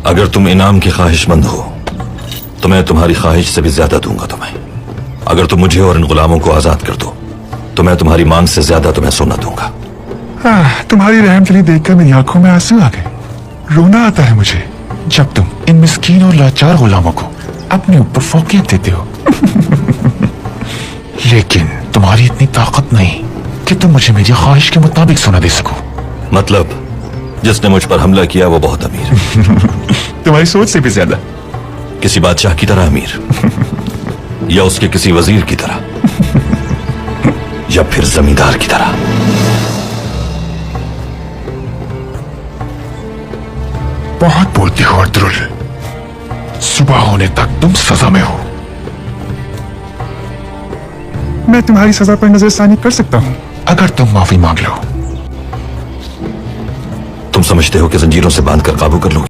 अगर तुम इनाम की ख्वाहिशमंद हो तो मैं तुम्हारी ख्वाहिश से भी ज्यादा दूंगा तुम्हें। अगर तुम मुझे और इन गुलामों को आजाद कर दो तो मैं तुम्हारी मांग से ज्यादा तुम्हें सोना दूंगा। तुम्हारी रहमदिली देखकर मेरी आंखों में आंसू आ गए। रोना आता है मुझे जब तुम इन मिस्कीन और लाचार गुलामों को अपने ऊपर फौकियत देते हो। लेकिन तुम्हारी इतनी ताकत नहीं कि तुम मुझे मेरी ख्वाहिश के मुताबिक सोना दे सको। मतलब जिसने मुझ पर हमला किया वो बहुत अमीर है। तुम्हारी सोच से भी ज्यादा। किसी बादशाह की तरह अमीर, या उसके किसी वजीर की तरह, या फिर जमींदार की तरह। बहुत बोलते हो अर्तुरुल। सुबह होने तक तुम सजा में हो। मैं तुम्हारी सजा पर नजरसानी कर सकता हूं अगर तुम माफी मांग लो। तुम समझते हो कि जंजीरों से बांधकर काबू कर लूंगी?